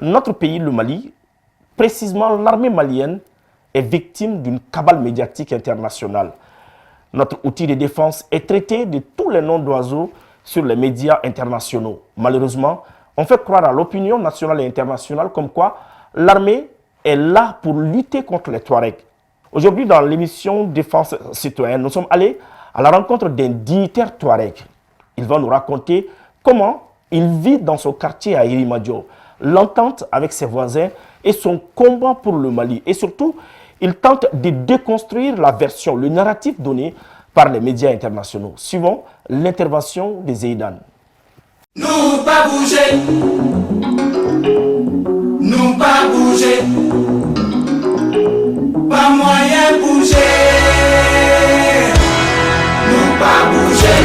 Notre pays, le Mali, précisément l'armée malienne, est victime d'une cabale médiatique internationale. Notre outil de défense est traité de tous les noms d'oiseaux sur les médias internationaux. Malheureusement, on fait croire à l'opinion nationale et internationale comme quoi l'armée est là pour lutter contre les Touaregs. Aujourd'hui, dans l'émission Défense citoyenne, nous sommes allés à la rencontre d'un dignitaire Touareg. Il va nous raconter comment il vit dans son quartier à Irimadio, l'entente avec ses voisins et son combat pour le Mali. Et surtout, il tente de déconstruire la version, le narratif donné par les médias internationaux. Suivons l'intervention de Zeidan. Nous pas bouger, nous pas bouger, pas moyen bouger, nous pas bouger.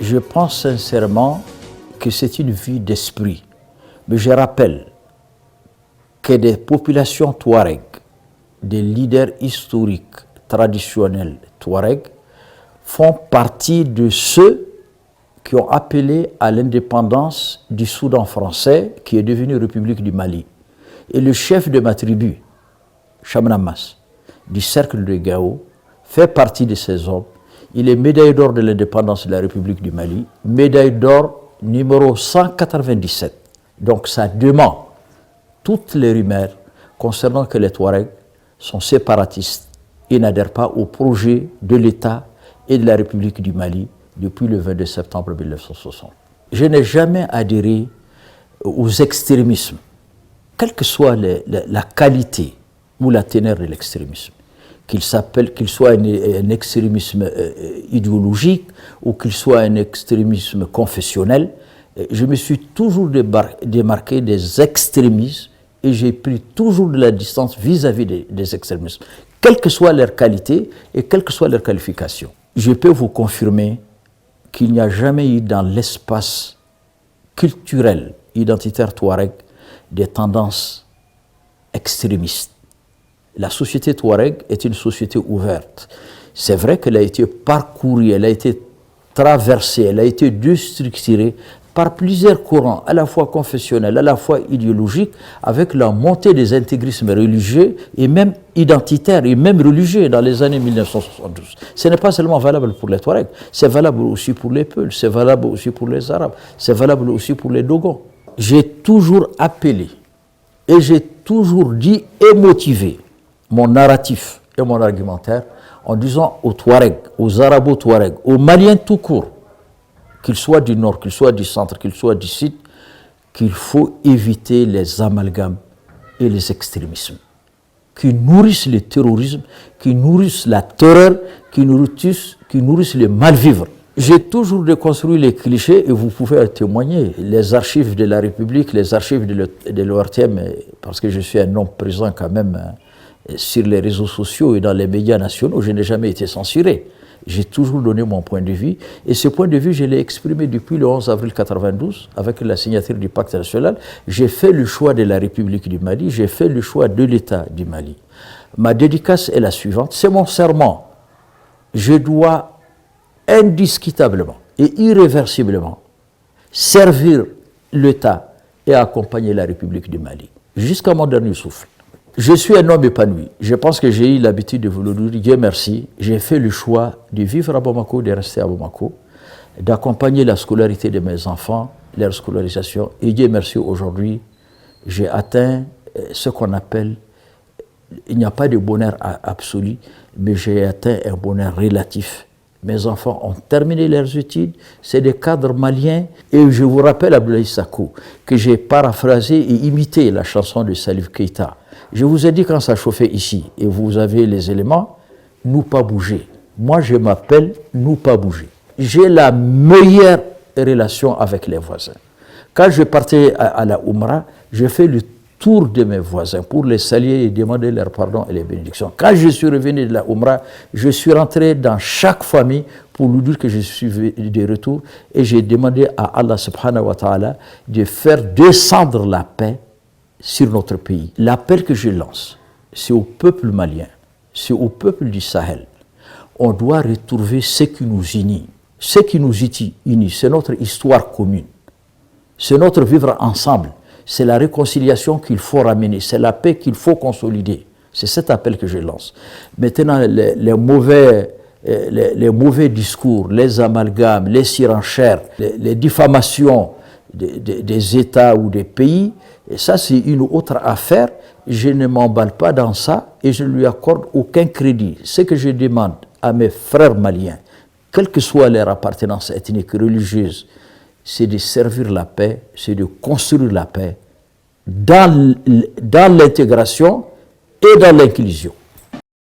Je pense sincèrement que c'est une vie d'esprit. Mais je rappelle que des populations touareg, des leaders historiques, traditionnels touareg, font partie de ceux qui ont appelé à l'indépendance du Soudan français, qui est devenu République du Mali. Et le chef de ma tribu, Chamnamas, du cercle de Gao, fait partie de ces hommes. Il est médaille d'or de l'indépendance de la République du Mali, médaille d'or numéro 197. Donc ça dément toutes les rumeurs concernant que les Touaregs sont séparatistes et n'adhèrent pas au projet de l'État et de la République du Mali depuis le 22 septembre 1960. Je n'ai jamais adhéré aux extrémismes, quelle que soit la qualité ou la teneur de l'extrémisme, qu'il soit un extrémisme idéologique ou qu'il soit un extrémisme confessionnel. Je me suis toujours démarqué des extrémismes et j'ai pris toujours de la distance vis-à-vis des extrémismes, quelle que soit leur qualité et quelle que soit leur qualification. Je peux vous confirmer qu'il n'y a jamais eu dans l'espace culturel, identitaire touareg, des tendances extrémistes. La société touareg est une société ouverte. C'est vrai qu'elle a été parcourue, elle a été traversée, elle a été déstructurée par plusieurs courants, à la fois confessionnels, à la fois idéologiques, avec la montée des intégrismes religieux et même identitaires et même religieux dans les années 1972. Ce n'est pas seulement valable pour les Touaregs, c'est valable aussi pour les Peuls, c'est valable aussi pour les Arabes, c'est valable aussi pour les Dogons. J'ai toujours appelé et j'ai toujours dit et motivé mon narratif et mon argumentaire en disant aux Touaregs, aux Arabo-Touaregs, aux Maliens tout court, qu'ils soient du nord, qu'ils soient du centre, qu'ils soient du sud, qu'il faut éviter les amalgames et les extrémismes qui nourrissent le terrorisme, qui nourrissent la terreur, qui nourrissent le mal-vivre. J'ai toujours déconstruit les clichés et vous pouvez témoigner. Les archives de la République, les archives de l'ORTM, parce que je suis un homme présent quand même sur les réseaux sociaux et dans les médias nationaux, je n'ai jamais été censuré. J'ai toujours donné mon point de vue et ce point de vue, je l'ai exprimé depuis le 11 avril 1992 avec la signature du pacte national. J'ai fait le choix de la République du Mali, j'ai fait le choix de l'État du Mali. Ma dédicace est la suivante, c'est mon serment. Je dois indiscutablement et irréversiblement servir l'État et accompagner la République du Mali jusqu'à mon dernier souffle. Je suis un homme épanoui. Je pense que j'ai eu l'habitude de vous le dire. Dieu merci, j'ai fait le choix de vivre à Bamako, de rester à Bamako, d'accompagner la scolarité de mes enfants, leur scolarisation. Et Dieu merci, aujourd'hui, j'ai atteint ce qu'on appelle, il n'y a pas de bonheur absolu, mais j'ai atteint un bonheur relatif. Mes enfants ont terminé leurs études, c'est des cadres maliens. Et je vous rappelle, Abdoulaye Sakou, que j'ai paraphrasé et imité la chanson de Salif Keïta. Je vous ai dit quand ça chauffait ici, et vous avez les éléments, nous pas bouger. Moi, je m'appelle nous pas bouger. J'ai la meilleure relation avec les voisins. Quand je partais à la Oumra, je fais le tour de mes voisins pour les saluer et demander leur pardon et les bénédictions. Quand je suis revenu de la Oumra, je suis rentré dans chaque famille pour lui dire que je suis de retour et j'ai demandé à Allah subhanahu wa ta'ala de faire descendre la paix sur notre pays. L'appel que je lance, c'est au peuple malien, c'est au peuple du Sahel. On doit retrouver ce qui nous unit. Ce qui nous unit, c'est notre histoire commune. C'est notre vivre ensemble. C'est la réconciliation qu'il faut ramener. C'est la paix qu'il faut consolider. C'est cet appel que je lance. Maintenant, les mauvais discours, les amalgames, les surenchères, les diffamations des États ou des pays, et ça c'est une autre affaire. Je ne m'emballe pas dans ça et je ne lui accorde aucun crédit. Ce que je demande à mes frères maliens, quelle que soit leur appartenance ethnique, religieuse, c'est de servir la paix, c'est de construire la paix dans l'intégration et dans l'inclusion.